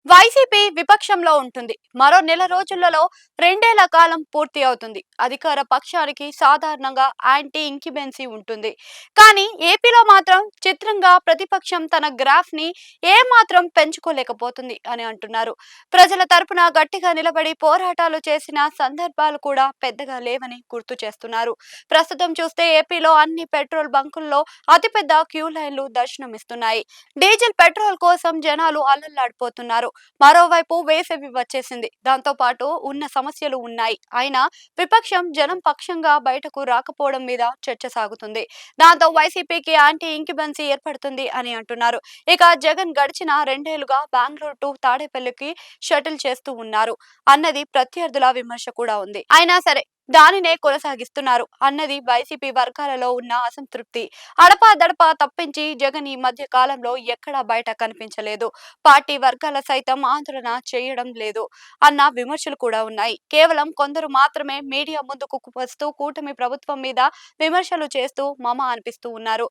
YCP విపక్షంలో ఉంటుంది. మరో నెల రోజులలో రెండేళ్ల కాలం పూర్తి అవుతుంది. అధికార పక్షానికి సాధారణంగా యాంటీ ఇంక్యుబెన్సీ ఉంటుంది. కానీ ఏపీలో మాత్రం చిత్రంగా ప్రతిపక్షం తన గ్రాఫ్ ని ఏమాత్రం పెంచుకోలేకపోతుంది అని అంటున్నారు. ప్రజల తరపున గట్టిగా నిలబడి పోరాటాలు చేసిన సందర్భాలు కూడా పెద్దగా లేవని గుర్తు చేస్తున్నారు. ప్రస్తుతం చూస్తే ఏపీలో అన్ని పెట్రోల్ బంకుల్లో అతిపెద్ద క్యూ లైన్లు దర్శనమిస్తున్నాయి. డీజిల్ పెట్రోల్ కోసం జనాలు అల్లల్లాడిపోతున్నారు. మరోవైపు వేసవి వచ్చేసింది. దాంతో పాటు ఉన్న సమస్యలు ఉన్నాయి. అయినా విపక్షం జనం పక్షంగా బయటకు రాకపోవడం మీద చర్చ సాగుతుంది. దాంతో వైసీపీకి యాంటీ ఇంక్యుబెన్సీ ఏర్పడుతుంది అని అంటున్నారు. ఇక జగన్ గడిచిన రెండేళ్లుగా బెంగళూరు టు తాడేపల్లికి షటిల్ చేస్తూ ఉన్నారు అన్నది ప్రత్యర్థుల విమర్శ కూడా ఉంది. అయినా సరే దానినే కొనసాగిస్తున్నారు అన్నది వైసీపీ వర్గాలలో ఉన్న అసంతృప్తి. అడపాదడపా తప్పించి జగన్ ఈ మధ్య కాలంలో ఎక్కడా బయట కనిపించలేదు. పార్టీ వర్గాల సైతం ఆందోళన చేయడం లేదు అన్న విమర్శలు కూడా ఉన్నాయి. కేవలం కొందరు మాత్రమే మీడియా ముందుకు వస్తూ కూటమి ప్రభుత్వం మీద విమర్శలు చేస్తూ మమ అనిపిస్తూ ఉన్నారు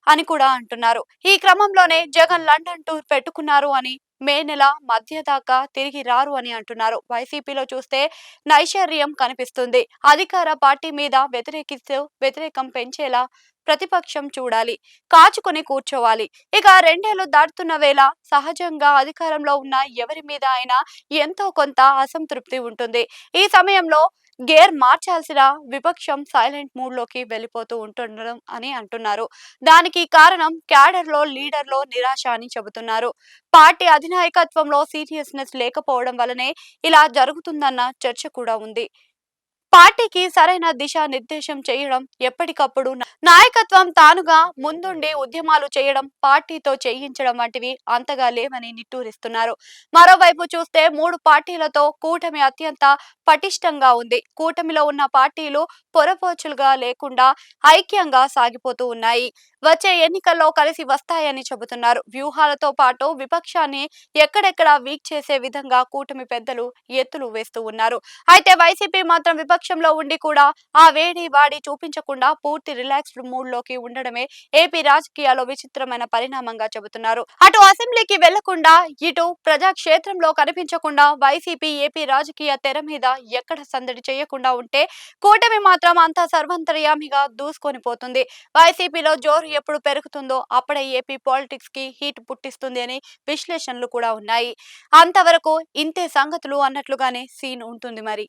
అని కూడా అంటున్నారు. ఈ క్రమంలోనే జగన్ లండన్ టూర్ పెట్టుకున్నారు అని, మే నెల మధ్య దాకా తిరిగి రారు అని అంటున్నారు. వైసీపీలో చూస్తే నైశర్యం కనిపిస్తుంది. అధికార పార్టీ మీద వ్యతిరేకం పెంచేలా ప్రతిపక్షం చూడాలి, కాచుకొని కూర్చోవాలి. ఇక రెండేళ్లు దాటుతున్న వేళ సహజంగా అధికారంలో ఉన్న ఎవరి మీద అయినా ఎంతో కొంత అసంతృప్తి ఉంటుంది. ఈ సమయంలో గేర్ మార్చాల్సిన విపక్షం సైలెంట్ మూడ్ లోకి వెళ్ళిపోతూ ఉంటుండడం అని అంటున్నారు. దానికి కారణం క్యాడర్ లీడర్లో నిరాశ అని చెబుతున్నారు. పార్టీ అధినాయకత్వంలో సీరియస్నెస్ లేకపోవడం వల్లనే ఇలా జరుగుతుందన్న చర్చ కూడా ఉంది. పార్టీకి సరైన దిశా నిర్దేశం చేయడం, ఎప్పటికప్పుడు నాయకత్వం తానుగా ముందుండి ఉద్యమాలు చేయడం, పార్టీతో చేయించడం వంటివి అంతగా లేవని నిట్టూరిస్తున్నారు. మరోవైపు చూస్తే మూడు పార్టీలతో కూటమి అత్యంత పటిష్టంగా ఉంది. కూటమిలో ఉన్న పార్టీలు పొరపోచులుగా లేకుండా ఐక్యంగా సాగిపోతూ ఉన్నాయి. వచ్చే ఎన్నికల్లో కలిసి వస్తాయని చెబుతున్నారు. వ్యూహాలతో పాటు విపక్షాన్ని ఎక్కడెక్కడ వీక్ చేసే విధంగా కూటమి పెద్దలు ఎత్తులు వేస్తూ ఉన్నారు. అయితే వైసీపీ మాత్రం విపక్షంలో ఉండి కూడా ఆ వేడి వాడి చూపించకుండా పూర్తి రిలాక్స్డ్ మూడ్ లోకి ఉండడమే ఏపీ రాజకీయాల్లో విచిత్రమైన పరిణామంగా చెబుతున్నారు. అటు అసెంబ్లీకి వెళ్లకుండా, ఇటు ప్రజాక్షేత్రంలో కనిపించకుండా వైసీపీ ఏపీ రాజకీయ తెర మీద ఎక్కడ సందడి చేయకుండా ఉంటే, కూటమి మాత్రం అంతా సర్వంతర్యామిగా దూసుకొని పోతుంది. వైసీపీలో జోరు ఎప్పుడు పెరుగుతుందో అప్పుడే ఏపీ పాలిటిక్స్ కి హీట్ పుట్టిస్తుంది అని విశ్లేషణలు కూడా ఉన్నాయి. అంతవరకు ఇంతే సంగతులు అన్నట్లుగానే సీన్ ఉంటుంది మరి.